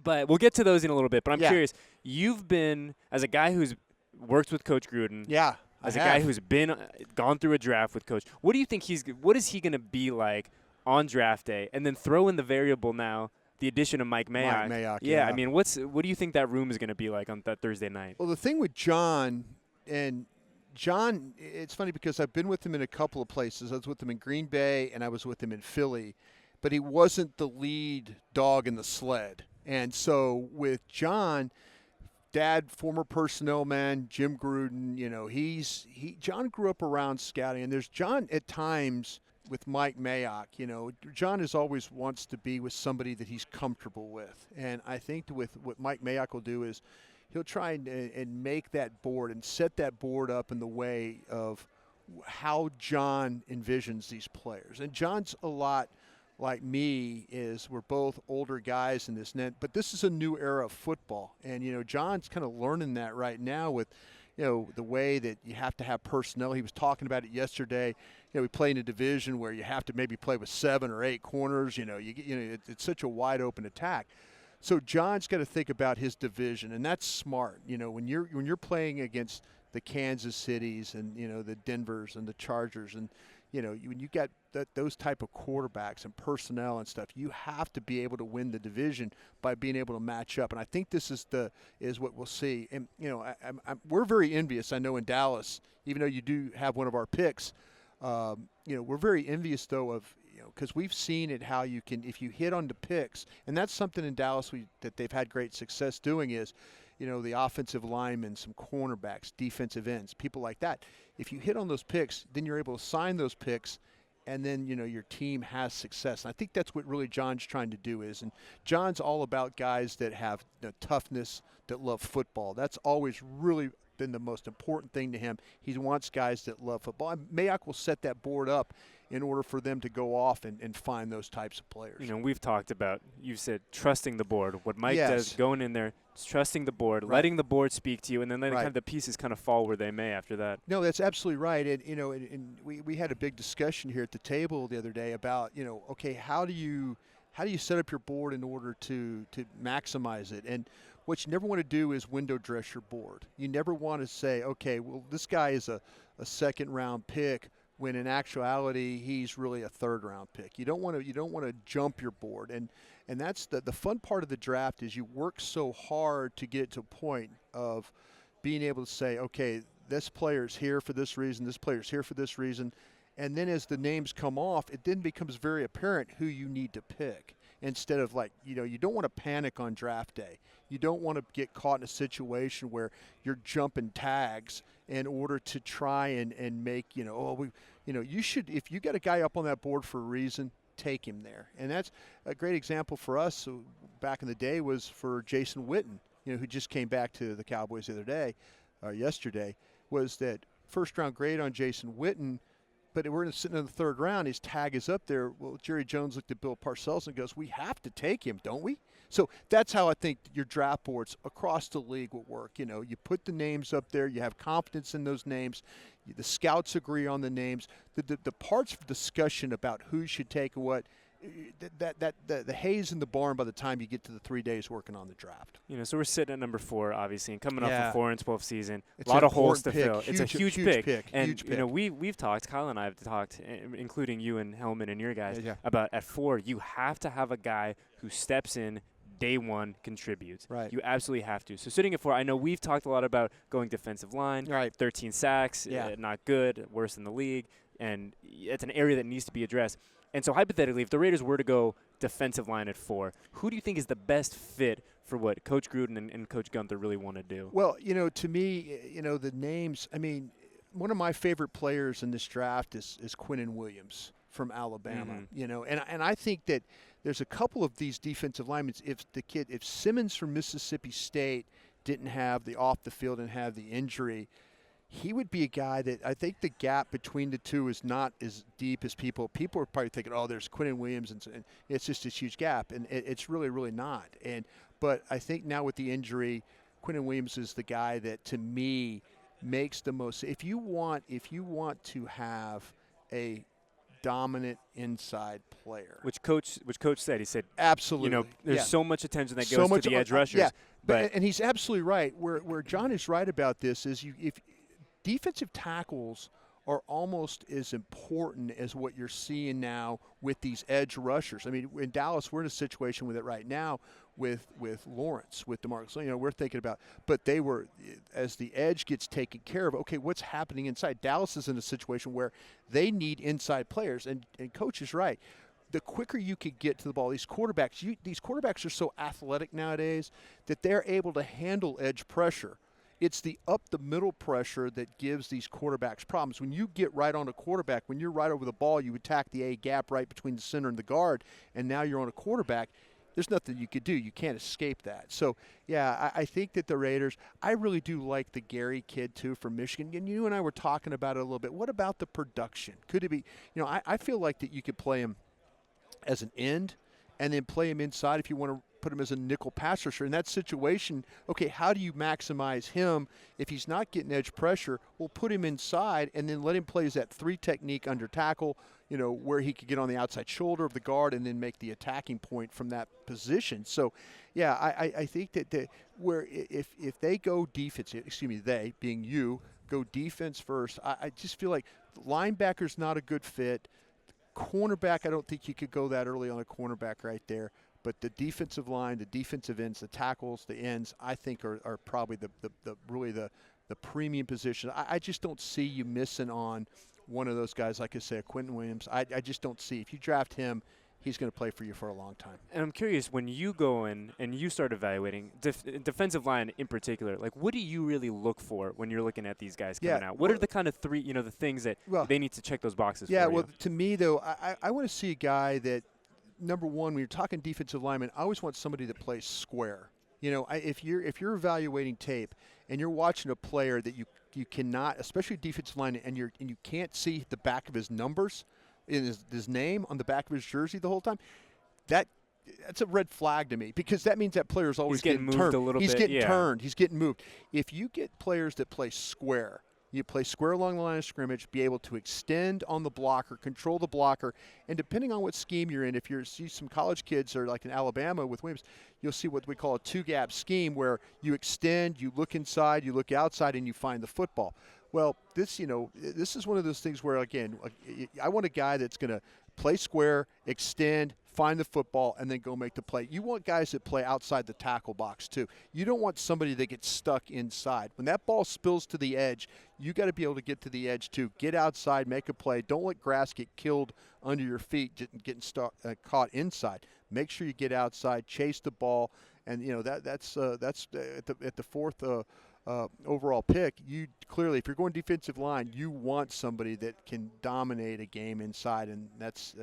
But we'll get to those in a little bit. But I'm Yeah. curious. You've been, as a guy who's worked with Coach Gruden, Yeah. as a guy who's been gone through a draft with Coach, what do you think what is he going to be like on draft day? And then throw in the variable now, the addition of Mike Mayock. Mike Mayock, yeah. yeah. I mean, what do you think that room is going to be like on that Thursday night? Well, the thing with John, it's funny because I've been with him in a couple of places. I was with him in Green Bay and I was with him in Philly, but he wasn't the lead dog in the sled. And so with John, Dad, former personnel man, Jim Gruden, John grew up around scouting. And there's John at times with Mike Mayock, John always wants to be with somebody that he's comfortable with. And I think with what Mike Mayock will do is he'll try and make that board and set that board up in the way of how John envisions these players. And John's a lot like me, we're both older guys in this net, but this is a new era of football. And, John's kind of learning that right now with, the way that you have to have personnel. He was talking about it yesterday. We play in a division where you have to maybe play with 7 or 8 corners. It's such a wide open attack. So John's got to think about his division, and that's smart. When you're playing against the Kansas Cities and the Denvers and the Chargers, and when you got those type of quarterbacks and personnel and stuff, you have to be able to win the division by being able to match up. And I think this is what we'll see. And we're very envious. I know in Dallas, even though you do have one of our picks, we're very envious though of. Because we've seen it how you can, if you hit on the picks, and that's something in Dallas that they've had great success doing is, the offensive linemen, some cornerbacks, defensive ends, people like that. If you hit on those picks, then you're able to sign those picks, and then, your team has success. And I think that's what really John's trying to do is. And John's all about guys that have the toughness, that love football. That's always really been the most important thing to him. He wants guys that love football. And Mayock will set that board up in order for them to go off and find those types of players. We've talked about, you said, trusting the board. What Mike does, going in there, is trusting the board, letting the board speak to you, and then letting kind of the pieces kind of fall where they may after that. No, that's absolutely right. And, and we had a big discussion here at the table the other day about, okay, how do you set up your board in order to maximize it? And what you never want to do is window dress your board. You never want to say, okay, well, this guy is a second-round pick, when in actuality he's really a third-round pick. You don't want to jump your board, and that's the fun part of the draft is you work so hard to get to a point of being able to say, okay, this player's here for this reason, this player's here for this reason, and then as the names come off, it then becomes very apparent who you need to pick. Instead of you don't want to panic on draft day. You don't want to get caught in a situation where you're jumping tags in order to try and make, you should, if you got a guy up on that board for a reason, take him there. And that's a great example for us back in the day was for Jason Witten, who just came back to the Cowboys the other day, yesterday, was that first round grade on Jason Witten. But we're sitting in the third round. His tag is up there. Well, Jerry Jones looked at Bill Parcells and goes, we have to take him, don't we? So that's how I think your draft boards across the league will work. You put the names up there. You have confidence in those names. The scouts agree on the names. The parts of discussion about who should take what, the hay's in the barn by the time you get to the 3 days working on the draft. So we're sitting at number 4, obviously, and coming off a 4-12 season. It's a lot of holes to pick. fill. It's a huge pick. And huge pick. We've talked. Kyle and I have talked, including you and Hellman and your guys, about at 4 you have to have a guy who steps in. Day one contributes. Right. You absolutely have to. So sitting at 4, I know we've talked a lot about going defensive line. Right. 13 sacks, not good, worse in the league, and it's an area that needs to be addressed. And so hypothetically, if the Raiders were to go defensive line at 4, who do you think is the best fit for what Coach Gruden and Coach Gunther really want to do? Well, to me, the names, I mean, one of my favorite players in this draft is Quinnen Williams from Alabama, and I think that there's a couple of these defensive linemen. If Simmons from Mississippi State didn't have the off the field and have the injury, he would be a guy that I think the gap between the two is not as deep as people are probably thinking, oh, there's Quinnen Williams, and it's just this huge gap, and it's really, really not. But I think now with the injury, Quinnen Williams is the guy that, to me, makes the most. If you want to have a dominant inside player. Which coach said, he said, absolutely. There's so much attention that so goes much to the edge rushers. And he's absolutely right. Where John is right about this is if defensive tackles are almost as important as what you're seeing now with these edge rushers. I mean, in Dallas, we're in a situation with it right now with Lawrence, with DeMarcus. We're thinking about, but they were, as the edge gets taken care of, okay, what's happening inside? Dallas is in a situation where they need inside players, and Coach is right. The quicker you could get to the ball, these quarterbacks are so athletic nowadays that they're able to handle edge pressure. It's the up-the-middle pressure that gives these quarterbacks problems. When you get right on a quarterback, when you're right over the ball, you attack the A gap right between the center and the guard, and now you're on a quarterback. There's nothing you could do. You can't escape that. So, yeah, I think that the Raiders, I really do like the Gary kid, too, from Michigan. And you and I were talking about it a little bit. What about the production? Could it be, I feel like that you could play him as an end and then play him inside if you want to put him as a nickel pass rusher. In that situation, okay, how do you maximize him if he's not getting edge pressure? We'll put him inside and then let him play as that 3 technique under tackle, where he could get on the outside shoulder of the guard and then make the attacking point from that position. So, yeah, I think that if they go defense, they being you, go defense first, I just feel like linebacker's not a good fit. Cornerback, I don't think you could go that early on a cornerback right there. But the defensive line, the defensive ends, the tackles, the ends, I think are probably the premium position. I just don't see you missing on one of those guys, like I say, Quentin Williams. I just don't see. If you draft him, he's going to play for you for a long time. And I'm curious, when you go in and you start evaluating defensive line in particular, like what do you really look for when you're looking at these guys coming out? What are the kind of three, the things that they need to check those boxes for? Yeah, well, to me, though, I want to see a guy that, number one, when you're talking defensive lineman, I always want somebody that plays square. If you're evaluating tape and you're watching a player that you cannot, especially defensive line, and you can't see the back of his numbers, in his name on the back of his jersey the whole time, that's a red flag to me, because that means that player's always getting moved turned. a little He's bit. Getting turned. He's getting moved. If you get players that play square, you play square along the line of scrimmage, be able to extend on the blocker, control the blocker, and depending on what scheme you're in, if you see some college kids are like in Alabama with Williams, you'll see what we call a 2-gap scheme where you extend, you look inside, you look outside, and you find the football. Well, this is one of those things where, again, I want a guy that's going to play square, extend, find the football, and then go make the play. You want guys that play outside the tackle box, too. You don't want somebody that gets stuck inside. When that ball spills to the edge, you got to be able to get to the edge, too. Get outside, make a play. Don't let grass get killed under your feet getting caught inside. Make sure you get outside, chase the ball, and that's at the fourth overall pick. You clearly, if you're going defensive line, you want somebody that can dominate a game inside, and that's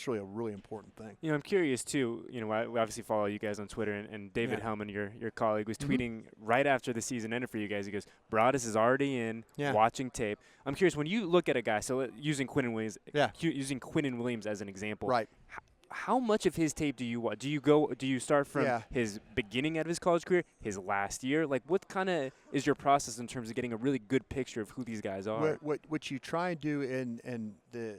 really a really important thing. I'm curious too. We obviously follow you guys on Twitter, and David Hellman, your colleague, was tweeting right after the season ended for you guys. He goes, "Broaddus is already in, watching tape." I'm curious, when you look at a guy, so using Quentin Williams as an example, right? How much of his tape do you watch? Do you start from his beginning of his college career, his last year? Like, what kind of is your process in terms of getting a really good picture of who these guys are? What you try and do, and the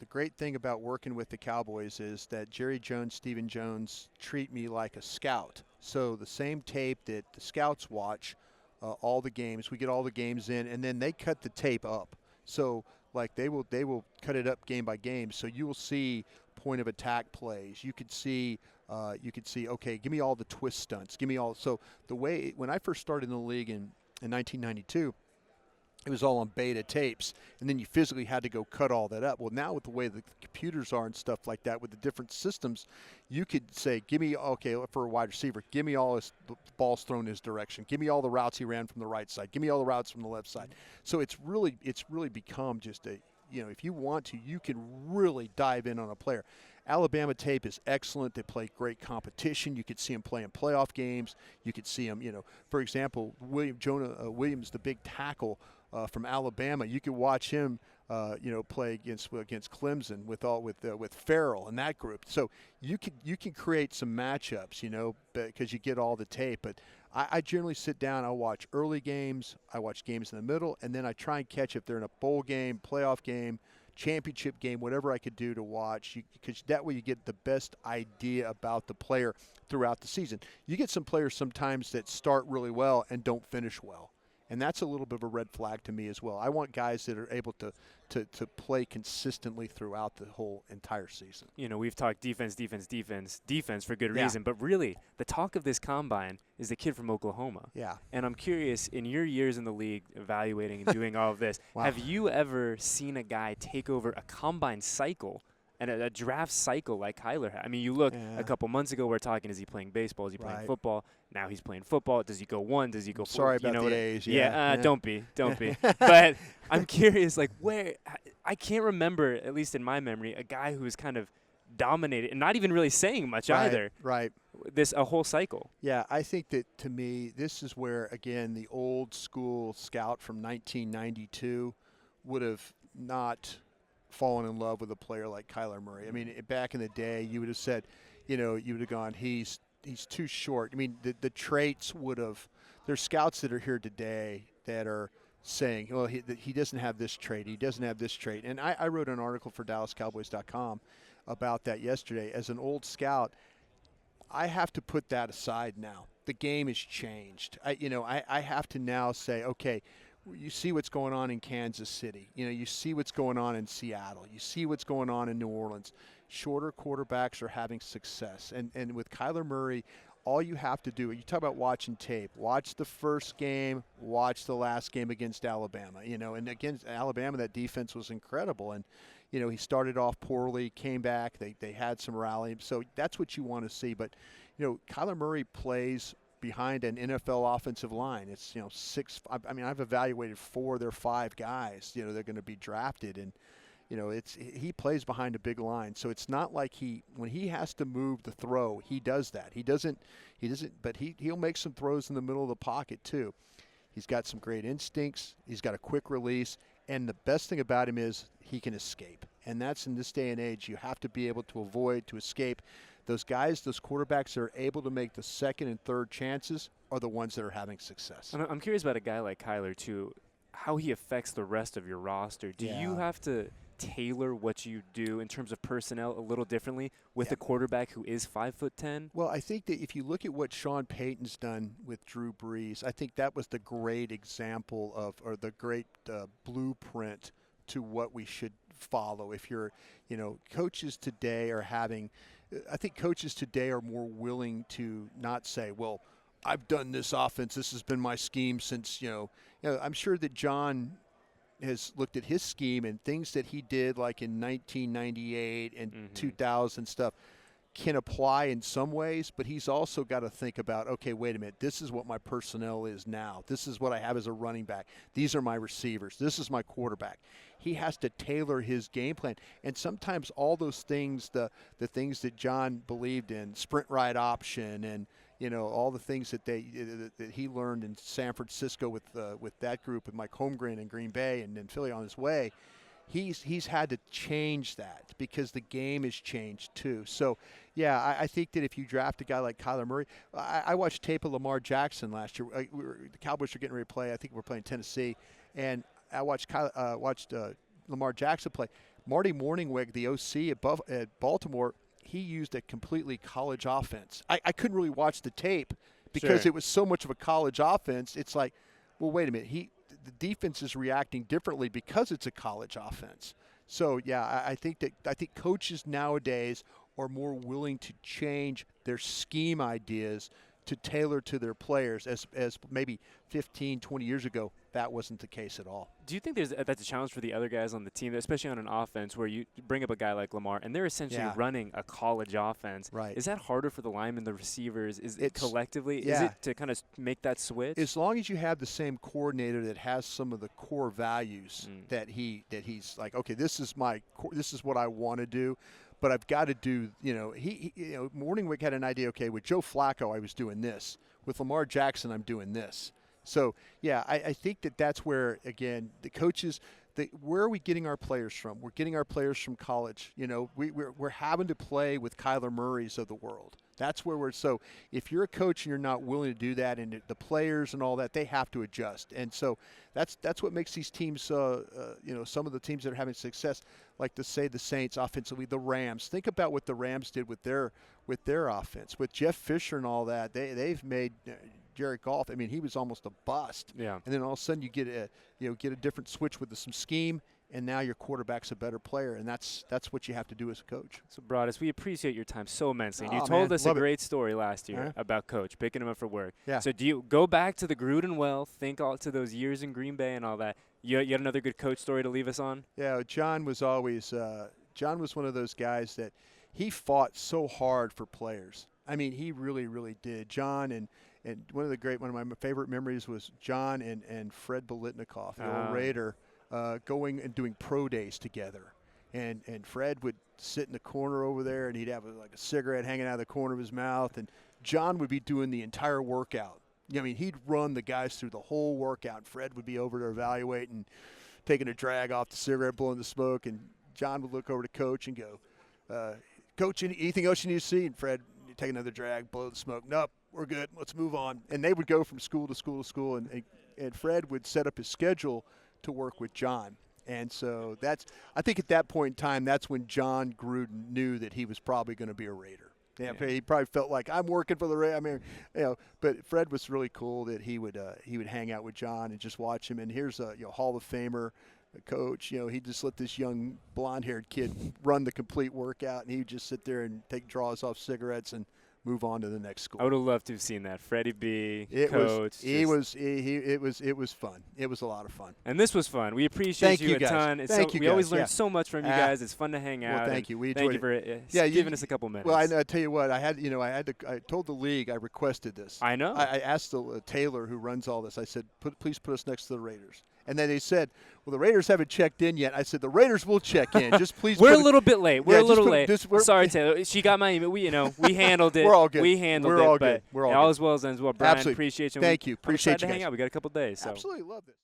great thing about working with the Cowboys is that Jerry Jones, Stephen Jones treat me like a scout. So the same tape that the scouts watch, all the games, we get all the games in, and then they cut the tape up. So like they will cut it up game by game. So you will see point of attack plays. You could see, okay, give me all the twist stunts. Give me all. So the way, when I first started in the league in 1992, it was all on beta tapes, and then you physically had to go cut all that up. Well, now with the way the computers are and stuff like that, with the different systems, you could say, give me, okay, for a wide receiver, give me all his balls thrown his direction. Give me all the routes he ran from the right side. Give me all the routes from the left side. So it's really become just a, if you want to, you can really dive in on a player. Alabama tape is excellent. They play great competition. You could see them play in playoff games. You could see them, for example, Jonah Williams, the big tackle from Alabama. You could watch him, play against Clemson with Farrell and that group. So you can create some matchups, because you get all the tape. But I generally sit down. I watch early games. I watch games in the middle, and then I try and catch if they're in a bowl game, playoff game, championship game, whatever I could do to watch, because that way you get the best idea about the player throughout the season. You get some players sometimes that start really well and don't finish well. And that's a little bit of a red flag to me as well. I want guys that are able to play consistently throughout the whole entire season. You know, we've talked defense for good reason. But really, the talk of this combine is the kid from Oklahoma. Yeah. And I'm curious, in your years in the league, evaluating and doing all of this, have you ever seen a guy take over a combine cycle and a draft cycle like Kyler had? I mean, you look a couple months ago, we're talking, is he playing baseball? Is he playing football? Now he's playing football. Does he go 1? Does he go 4? Sorry about the A's. Don't be. But I'm curious, like, where – I can't remember, at least in my memory, a guy who was kind of dominated and not even really saying much either. Right. A whole cycle. Yeah, I think that, to me, this is where, again, the old school scout from 1992 would have not – fallen in love with a player like Kyler Murray. I mean, back in the day, you would have said, you would have gone, he's too short. I mean, the traits would have – there's scouts that are here today that are saying, well, he doesn't have this trait, he doesn't have this trait. And I wrote an article for DallasCowboys.com about that yesterday. As an old scout, I have to put that aside now. The game has changed. I have to now say, okay, you see what's going on in Kansas City. You see what's going on in Seattle. You see what's going on in New Orleans. Shorter quarterbacks are having success. And with Kyler Murray, all you have to do, you talk about watching tape, watch the first game, watch the last game against Alabama. And against Alabama, that defense was incredible. And, he started off poorly, came back. They had some rallying. So that's what you want to see. But, Kyler Murray plays behind an NFL offensive line. It's, 6. I mean, I've evaluated 4 of their 5 guys. They're going to be drafted, and he plays behind a big line. So it's not like when he has to move the throw, he does that. He doesn't. But he'll make some throws in the middle of the pocket too. He's got some great instincts. He's got a quick release, and the best thing about him is he can escape. And that's, in this day and age, you have to be able to escape. Those guys, those quarterbacks that are able to make the second and third chances are the ones that are having success. And I'm curious about a guy like Kyler, too, how he affects the rest of your roster. Do you have to tailor what you do in terms of personnel a little differently with a quarterback who is 5'10"? Well, I think that if you look at what Sean Payton's done with Drew Brees, I think that was the great example or the great blueprint to what we should follow. If you're, coaches today are having – I think coaches today are more willing to not say, well, I've done this offense. This has been my scheme since, I'm sure that John has looked at his scheme and things that he did like in 1998 and 2000 stuff can apply in some ways, but he's also got to think about, okay, wait a minute, this is what my personnel is now. This is what I have as a running back. These are my receivers. This is my quarterback. He has to tailor his game plan. And sometimes all those things, the things that John believed in, sprint right option and, all the things that he learned in San Francisco with that group, with Mike Holmgren in Green Bay and then Philly on his way, he's had to change that because the game has changed too. So, yeah, I think that if you draft a guy like Kyler Murray, I watched tape of Lamar Jackson last year. The Cowboys were getting ready to play. I think we're playing Tennessee, and I watched Lamar Jackson play. Marty Morningweg, the OC at Baltimore, he used a completely college offense. I couldn't really watch the tape because it was so much of a college offense. It's like, well, wait a minute. The defense is reacting differently because it's a college offense. So, yeah, I think coaches nowadays are more willing to change their scheme ideas to tailor to their players as maybe 15, 20 years ago, that wasn't the case at all. Do you think that's a challenge for the other guys on the team, especially on an offense where you bring up a guy like Lamar and they're essentially running a college offense? Right. Is that harder for the linemen, the receivers? Is it collectively? Is it to kind of make that switch? As long as you have the same coordinator that has some of the core values that he's like, okay, this is what I want to do. But I've got to do, Morningweg had an idea, okay, with Joe Flacco, I was doing this. With Lamar Jackson, I'm doing this. So, yeah, I think that's where, again, the coaches, where are we getting our players from? We're getting our players from college. You know, we're having to play with Kyler Murrays of the world. That's where we're. So if you're a coach and you're not willing to do that, and the players and all that, they have to adjust. And so that's what makes these teams, you know, some of the teams that are having success, like to say the Saints offensively, the Rams. Think about what the Rams did with their offense, with Jeff Fisher and all that. They've made Jared Goff. I mean, he was almost a bust. Yeah. And then all of a sudden you get a different switch with some scheme. And now your quarterback's a better player, and that's what you have to do as a coach. So, Broaddus, we appreciate your time so immensely. And you Oh, told man, us a love it. great story last year Uh-huh. about Coach, picking him up for work. Yeah. So do you go back to the Gruden well, think all to those years in Green Bay and all that? You had another good coach story to leave us on? Yeah, John was always John was one of those guys that he fought so hard for players. I mean, he really, really did. John and one of my favorite memories was John and Fred Bolitnikoff, the old Raider, going and doing pro days together. And Fred would sit in the corner over there, and he'd have a cigarette hanging out of the corner of his mouth, and John would be doing the entire workout. I mean, he'd run the guys through the whole workout. Fred would be over there evaluating, taking a drag off the cigarette, blowing the smoke, and John would look over to Coach and go, Coach, anything else you need to see? And Fred would take another drag, blow the smoke. Nope, we're good. Let's move on. And they would go from school to school to school, and Fred would set up his schedule to work with John. And so I think at that point in time, that's when John Gruden knew that he was probably going to be a Raider. Yeah, he probably felt like, I'm working for the Raiders. I mean, you know, but Fred was really cool that he would hang out with John and just watch him. And here's a Hall of Famer, a coach. You know, he just let this young blonde-haired kid run the complete workout, and he would just sit there and take draws off cigarettes and move on to the next school. I would have loved to have seen that. Freddie B, It Coach. was fun. It was a lot of fun. And this was fun. We appreciate Thank you a guys. ton. We always learn so much from you guys. It's fun to hang out. Well, thank you. We thank enjoyed you it. for giving us a couple minutes. Well, I tell you what, I told the league I requested this. I know. I asked Taylor, who runs all this, I said, please put us next to the Raiders. And then they said, well, the Raiders haven't checked in yet. I said, the Raiders will check in. Just please. We're a little bit late. We're a little late. Sorry, Taylor. She got my email. We handled it. We're all good. We handled We're it. all but good. We're all all good. as well as ends well. Brian, Absolutely. appreciate you. Thank you. Appreciate you to hang guys. out. We got a couple days. So. Absolutely love this.